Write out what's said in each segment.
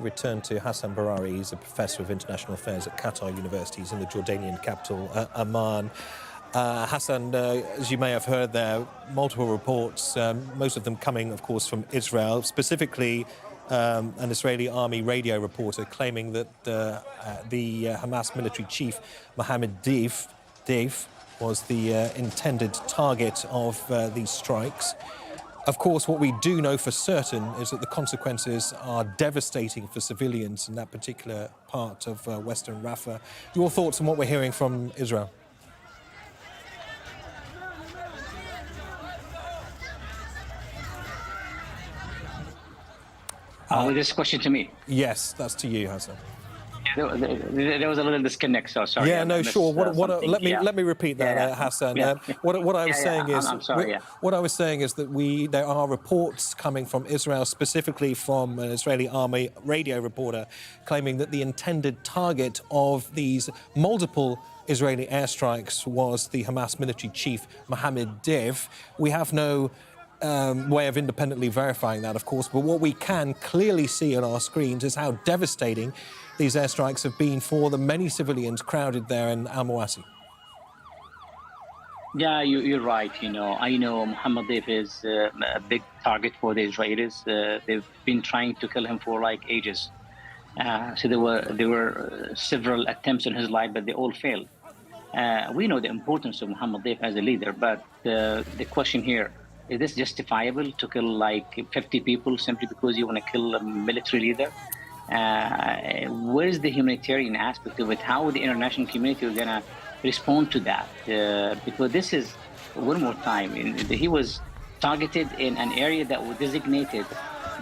return to Hassan Barari. He's a professor of international affairs at Qatar University. He's in the Jordanian capital, Amman. Hassan, as you may have heard there, multiple reports, most of them coming, of course, from Israel, specifically an Israeli army radio reporter claiming that the Hamas military chief, Mohammed Deif, was the intended target of these strikes. Of course, what we do know for certain is that the consequences are devastating for civilians in that particular part of Western Rafah. Your thoughts on what we're hearing from Israel? This question to me? Yes, that's to you, Hassan. There was a little disconnect, so sorry. Yeah, no, sure. Let me repeat that, Hassan. What I was saying is, I'm sorry, what I was saying is that there are reports coming from Israel, specifically from an Israeli army radio reporter, claiming that the intended target of these multiple Israeli airstrikes was the Hamas military chief, Mohammed Deif. We have no way of independently verifying that, of course, but what we can clearly see on our screens is how devastating these airstrikes have been for the many civilians crowded there in al-Mawasi. Yeah, you're right. I know Mohammed Deif is a big target for the Israelis. They've been trying to kill him for like ages. So there were several attempts on his life, but they all failed. We know the importance of Mohammed Deif as a leader, but the question here, is this justifiable to kill like 50 people simply because you want to kill a military leader? Where is the humanitarian aspect of it? How the international community is going to respond to that? Because this is, one more time, he was targeted in an area that was designated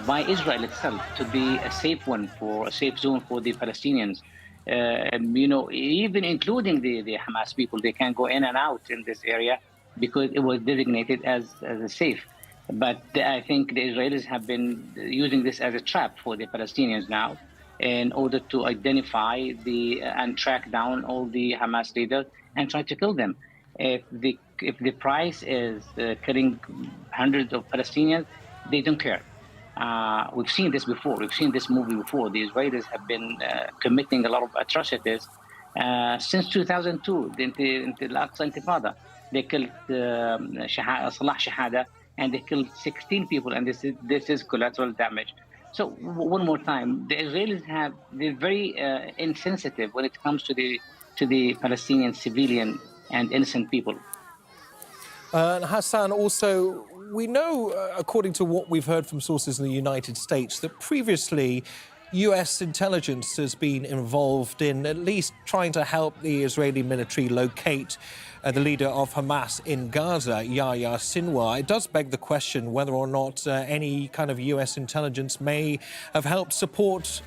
by Israel itself to be a safe zone for the Palestinians. Even including the Hamas people, they can go in and out in this area because it was designated as a safe. But I think the Israelis have been using this as a trap for the Palestinians now in order to identify and track down all the Hamas leaders and try to kill them. If the price is killing hundreds of Palestinians, they don't care. We've seen this before. We've seen this movie before. The Israelis have been committing a lot of atrocities since 2002, in the Al-Aqsa Intifada. They killed Salah Shahada, and they killed 16 people, and this is collateral damage. So one more time, the Israelis they're very insensitive when it comes to the Palestinian civilian and innocent people. Hassan, also, we know, according to what we've heard from sources in the United States, that previously US intelligence has been involved in at least trying to help the Israeli military locate the leader of Hamas in Gaza, Yahya Sinwar. It does beg the question whether or not any kind of US intelligence may have helped support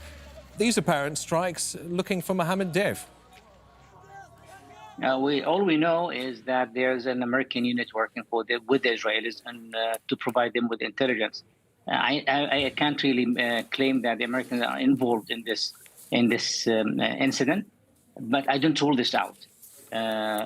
these apparent strikes looking for Mohammed Deif. All we know is that there's an American unit working with the Israelis and to provide them with intelligence. I can't really claim that the Americans are involved in this incident, but I don't rule this out.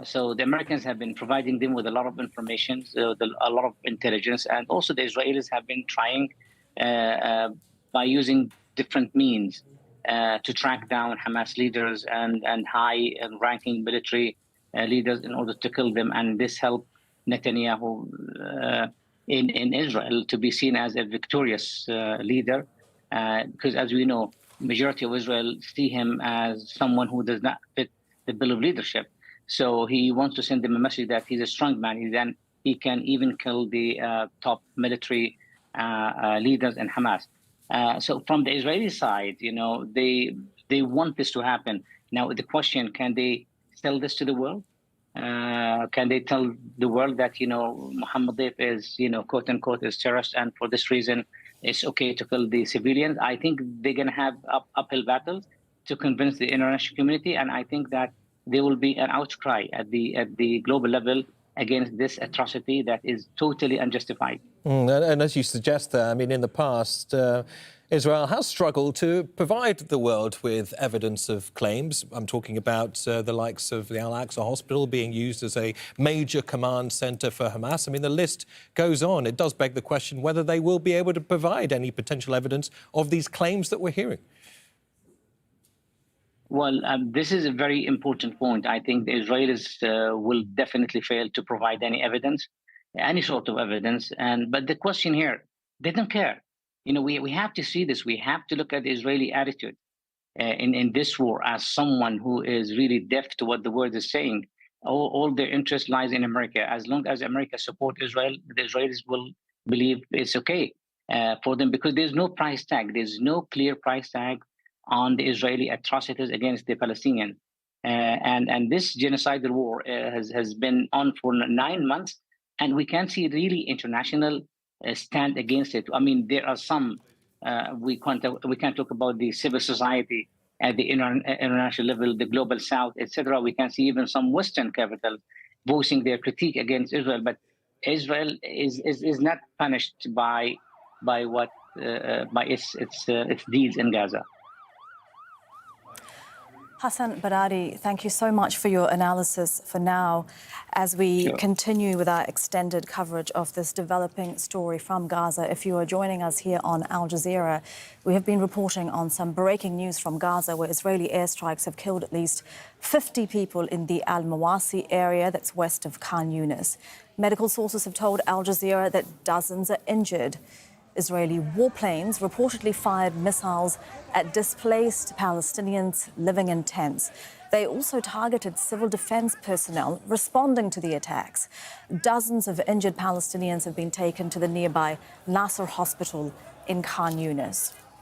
So the Americans have been providing them with a lot of information, a lot of intelligence, and also the Israelis have been trying by using different means to track down Hamas leaders and high and ranking military leaders in order to kill them, and this helped Netanyahu in Israel to be seen as a victorious leader, because as we know, majority of Israel see him as someone who does not fit the bill of leadership. So he wants to send them a message that he's a strong man. He can even kill the top military leaders in Hamas. So from the Israeli side, they want this to happen. Now the question: can they tell this to the world? Can they tell the world that Mohammed Deif is quote unquote is terrorist, and for this reason it's okay to kill the civilians? I think they're going to have uphill battles to convince the international community, and I think that there will be an outcry at the global level against this atrocity that is totally unjustified. And as you suggest there, I mean, in the past, Israel has struggled to provide the world with evidence of claims. I'm talking about the likes of the Al-Aqsa hospital being used as a major command centre for Hamas. I mean, the list goes on. It does beg the question whether they will be able to provide any potential evidence of these claims that we're hearing. Well, this is a very important point. I think the Israelis will definitely fail to provide any evidence, any sort of evidence. But the question here, they don't care. You know, we have to see this. We have to look at the Israeli attitude in this war as someone who is really deaf to what the world is saying. All their interest lies in America. As long as America supports Israel, the Israelis will believe it's okay for them, because there's no price tag. There's no clear price tag on the Israeli atrocities against the Palestinians. And this genocidal war has been on for 9 months, and we can't see really international stand against it. I mean, there are some, we can't talk about the civil society at the international level, the global south, etc. We can see even some Western capitals voicing their critique against Israel, but Israel is not punished by its deeds in Gaza. Hassan Barari, thank you so much for your analysis for now. As we continue with our extended coverage of this developing story from Gaza, if you are joining us here on Al Jazeera, we have been reporting on some breaking news from Gaza, where Israeli airstrikes have killed at least 50 people in the al-Mawasi area that's west of Khan Yunis. Medical sources have told Al Jazeera that dozens are injured. Israeli warplanes reportedly fired missiles at displaced Palestinians living in tents. They also targeted civil defense personnel responding to the attacks. Dozens of injured Palestinians have been taken to the nearby Nasser hospital in Khan Yunis.